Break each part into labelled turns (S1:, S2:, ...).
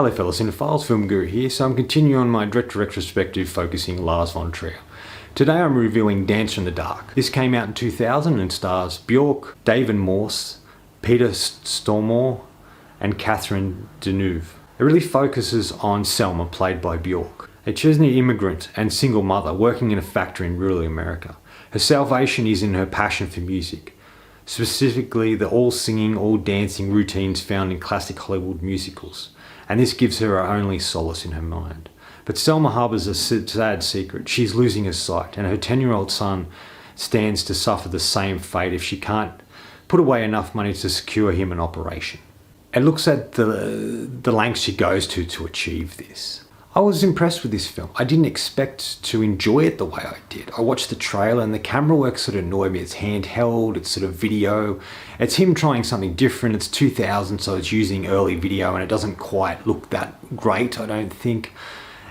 S1: Hello fellow cinephiles, Film Guru here. So I'm continuing on my Director Retrospective focusing Lars Von Trier. Today I'm reviewing Dancer in the Dark. This came out in 2000 and stars Björk, David Morse, Peter Stormare and Catherine Deneuve. It really focuses on Selma, played by Björk, a Chesney immigrant and single mother working in a factory in rural America. Her salvation is in her passion for music, specifically the all-singing, all-dancing routines found in classic Hollywood musicals, and this gives her her only solace in her mind. But Selma harbours a sad secret. She's losing her sight, and her 10-year-old son stands to suffer the same fate if she can't put away enough money to secure him an operation. It looks at the lengths she goes to achieve this. I was impressed with this film. I didn't expect to enjoy it the way I did. I watched the trailer and the camera work sort of annoyed me. It's handheld, it's sort of video. It's him trying something different. It's 2000, so it's using early video and it doesn't quite look that great, I don't think.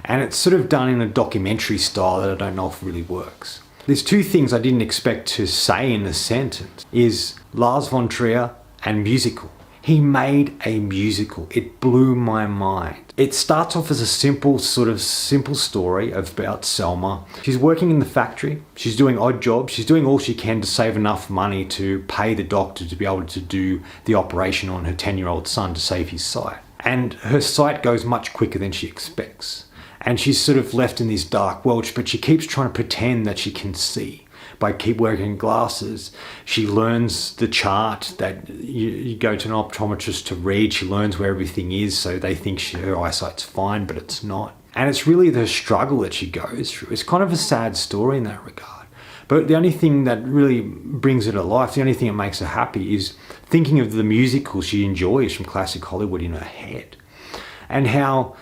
S1: And it's sort of done in a documentary style that I don't know if really works. There's two things I didn't expect to say in a sentence, is Lars Von Trier and musical. He made a musical. It blew my mind. It starts off as a simple story about Selma. She's working in the factory. She's doing odd jobs. She's doing all she can to save enough money to pay the doctor to be able to do the operation on her 10-year-old son to save his sight. And her sight goes much quicker than she expects. And she's sort of left in this dark world, but she keeps trying to pretend that she can see. By keep wearing glasses, she learns the chart that you go to an optometrist to read. She learns where everything is, so they think her eyesight's fine, but it's not. And it's really the struggle that she goes through. It's kind of a sad story in that regard. But the only thing that really brings her to life, the only thing that makes her happy, is thinking of the musicals she enjoys from classic Hollywood in her head. And how,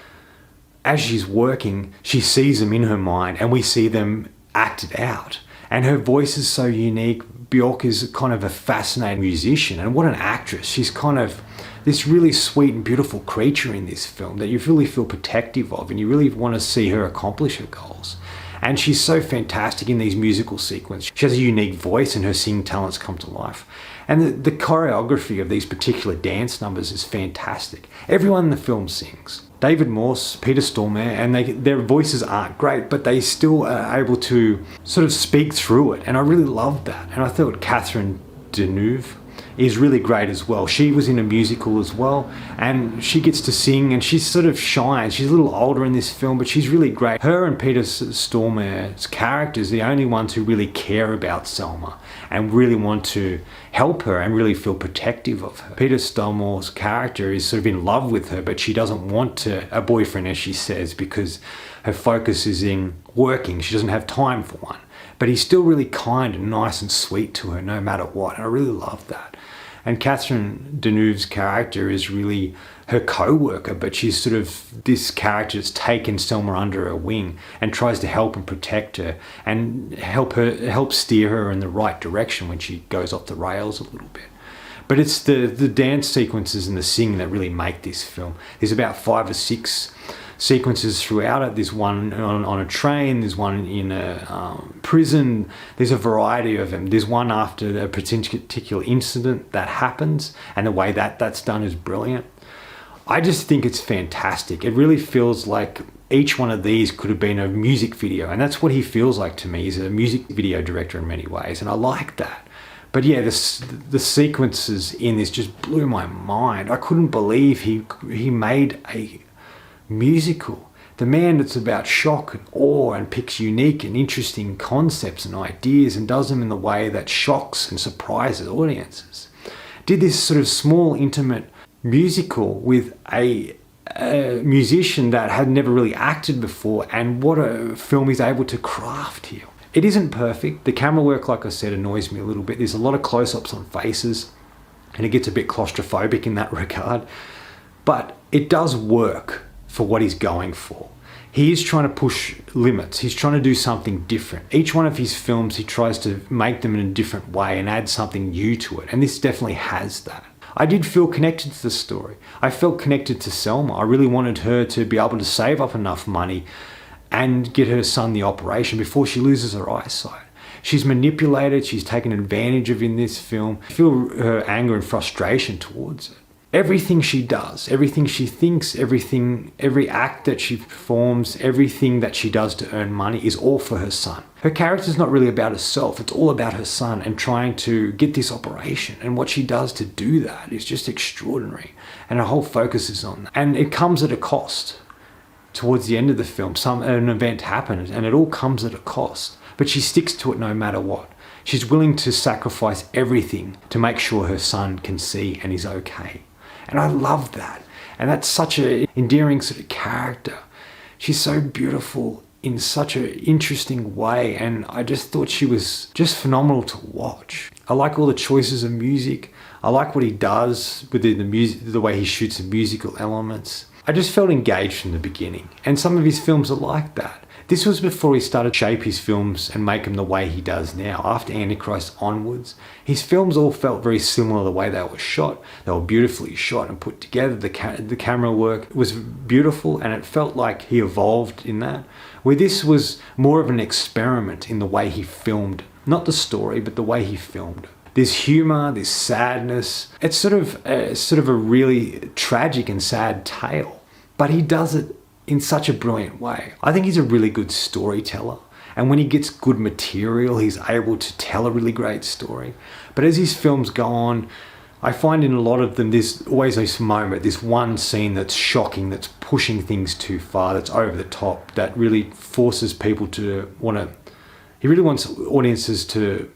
S1: as she's working, she sees them in her mind, and we see them acted out. And her voice is so unique. Björk is kind of a fascinating musician, and what an actress. She's kind of this really sweet and beautiful creature in this film that you really feel protective of, and you really want to see her accomplish her goals. And she's so fantastic in these musical sequences. She has a unique voice and her singing talents come to life. And the choreography of these particular dance numbers is fantastic. Everyone in the film sings. David Morse, Peter Stormare, and their voices aren't great, but they still are able to sort of speak through it. And I really loved that. And I thought Catherine Deneuve is really great as well. She was in a musical as well, and she gets to sing, and she sort of shines. She's a little older in this film, but she's really great. Her and Peter Stormare's characters are the only ones who really care about Selma and really want to help her and really feel protective of her. Peter Stormare's character is sort of in love with her, but she doesn't want a boyfriend, as she says, because her focus is in working. She doesn't have time for one. But he's still really kind and nice and sweet to her no matter what, and I really love that. And Catherine Deneuve's character is really her co-worker, but she's sort of this character that's taken Selma under her wing and tries to help and protect her and help steer her in the right direction when she goes off the rails a little bit. But it's the dance sequences and the singing that really make this film. There's about 5 or 6 sequences throughout it. There's one on a train, there's one in a prison, there's a variety of them. There's one after a particular incident that happens, and the way that's done is brilliant. I just think it's fantastic. It really feels like each one of these could have been a music video, and that's what he feels like to me. He's a music video director in many ways, and I like that. But yeah, the sequences in this just blew my mind. I couldn't believe he made a musical. The man that's about shock and awe and picks unique and interesting concepts and ideas and does them in the way that shocks and surprises audiences. Did this sort of small, intimate musical with a musician that had never really acted before, and what a film he's able to craft here. It isn't perfect. The camera work, like I said, annoys me a little bit. There's a lot of close-ups on faces, and it gets a bit claustrophobic in that regard. But it does work for what he's going for. He is trying to push limits. He's trying to do something different. Each one of his films, he tries to make them in a different way and add something new to it. And this definitely has that. I did feel connected to the story. I felt connected to Selma. I really wanted her to be able to save up enough money and get her son the operation before she loses her eyesight. She's manipulated, she's taken advantage of in this film. I feel her anger and frustration towards it. everything she does, everything she thinks, every act that she performs, everything that she does to earn money is all for her son. Her character's not really about herself, it's all about her son and trying to get this operation. And what she does to do that is just extraordinary. And her whole focus is on that. And it comes at a cost. Towards the end of the film, an event happens and it all comes at a cost. But she sticks to it no matter what. She's willing to sacrifice everything to make sure her son can see and is okay. And I love that. And that's such an endearing sort of character. She's so beautiful in such an interesting way. And I just thought she was just phenomenal to watch. I like all the choices of music. I like what he does with the music, the way he shoots the musical elements. I just felt engaged from the beginning. And some of his films are like that. This was before he started to shape his films and make them the way he does now. After Antichrist onwards, his films all felt very similar the way they were shot. They were beautifully shot and put together. The camera work was beautiful and it felt like he evolved in that. Where this was more of an experiment in the way he filmed. Not the story, but the way he filmed. This humor, this sadness. It's sort of a really tragic and sad tale. But he does it in such a brilliant way. I think he's a really good storyteller. And when he gets good material, he's able to tell a really great story. But as his films go on, I find in a lot of them, there's always this moment, this one scene that's shocking, that's pushing things too far, that's over the top, that really forces people to he really wants audiences to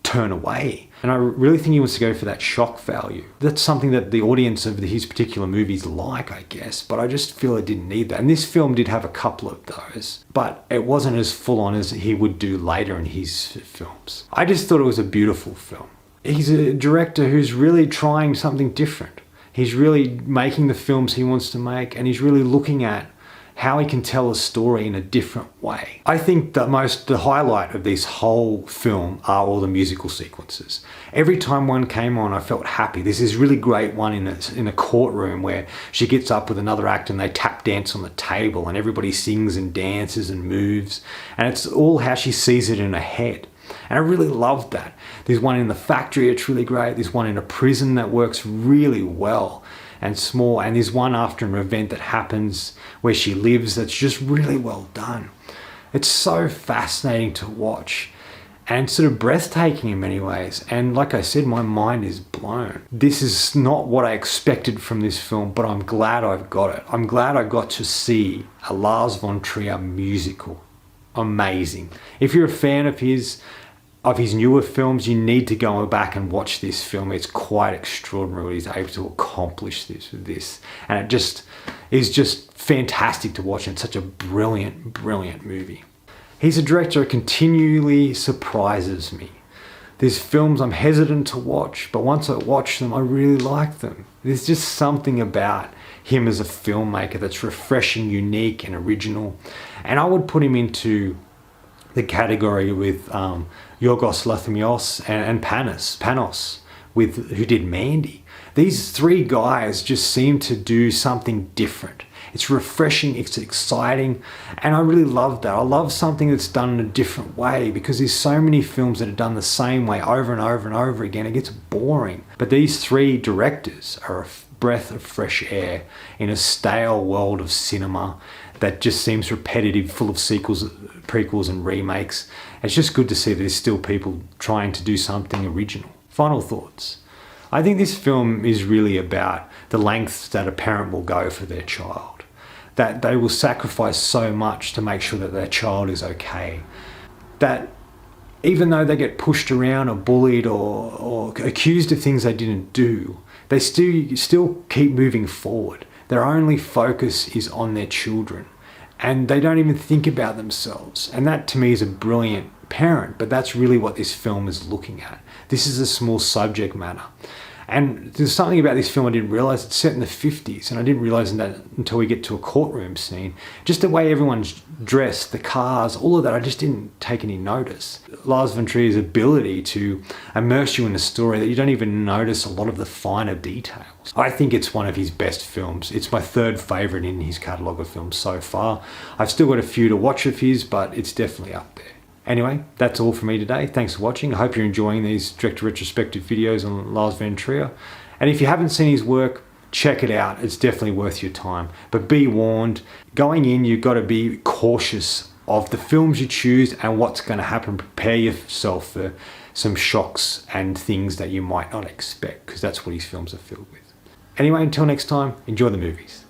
S1: turn away. And I really think he wants to go for that shock value. That's something that the audience of his particular movies like, I guess, but I just feel it didn't need that. And this film did have a couple of those, but it wasn't as full on as he would do later in his films. I just thought it was a beautiful film. He's a director who's really trying something different. He's really making the films he wants to make, and he's really looking at how he can tell a story in a different way. I think the highlight of this whole film are all the musical sequences. Every time one came on, I felt happy. There's this really great one in a courtroom where she gets up with another actor and they tap dance on the table and everybody sings and dances and moves. And it's all how she sees it in her head. And I really loved that. There's one in the factory, it's really great. There's one in a prison that works really well and small. And there's one after an event that happens where she lives that's just really well done. It's so fascinating to watch and sort of breathtaking in many ways. And like I said, my mind is blown. This is not what I expected from this film, but I'm glad I've got it. I'm glad I got to see a Lars Von Trier musical. Amazing. If you're a fan of his newer films, you need to go back and watch this film. It's quite extraordinary what he's able to accomplish with this. And it just is just fantastic to watch. And it's such a brilliant, brilliant movie. He's a director who continually surprises me. There's films I'm hesitant to watch, but once I watch them, I really like them. There's just something about him as a filmmaker that's refreshing, unique, and original. And I would put him into the category with Yorgos Lanthimos and Panos, who did Mandy. These three guys just seem to do something different. It's refreshing, it's exciting, and I really love that. I love something that's done in a different way because there's so many films that are done the same way over and over and over again. It gets boring. But these three directors are a breath of fresh air in a stale world of cinema that just seems repetitive, full of sequels, prequels and remakes. It's just good to see that there's still people trying to do something original. Final thoughts. I think this film is really about the lengths that a parent will go for their child. That they will sacrifice so much to make sure that their child is okay. That even though they get pushed around or bullied or accused of things they didn't do, they still keep moving forward. Their only focus is on their children. And they don't even think about themselves. And that to me is a brilliant parent, but that's really what this film is looking at. This is a small subject matter. And there's something about this film I didn't realize. It's set in the 50s, and I didn't realize that until we get to a courtroom scene. Just the way everyone's dressed, the cars, all of that, I just didn't take any notice. Lars Von Trier's ability to immerse you in a story that you don't even notice a lot of the finer details. I think it's one of his best films. It's my third favourite in his catalogue of films so far. I've still got a few to watch of his, but it's definitely up there. Anyway, that's all for me today. Thanks for watching. I hope you're enjoying these Director Retrospective videos on Lars Von Trier. And if you haven't seen his work, check it out. It's definitely worth your time. But be warned, going in, you've got to be cautious of the films you choose and what's going to happen. Prepare yourself for some shocks and things that you might not expect, because that's what his films are filled with. Anyway, until next time, enjoy the movies.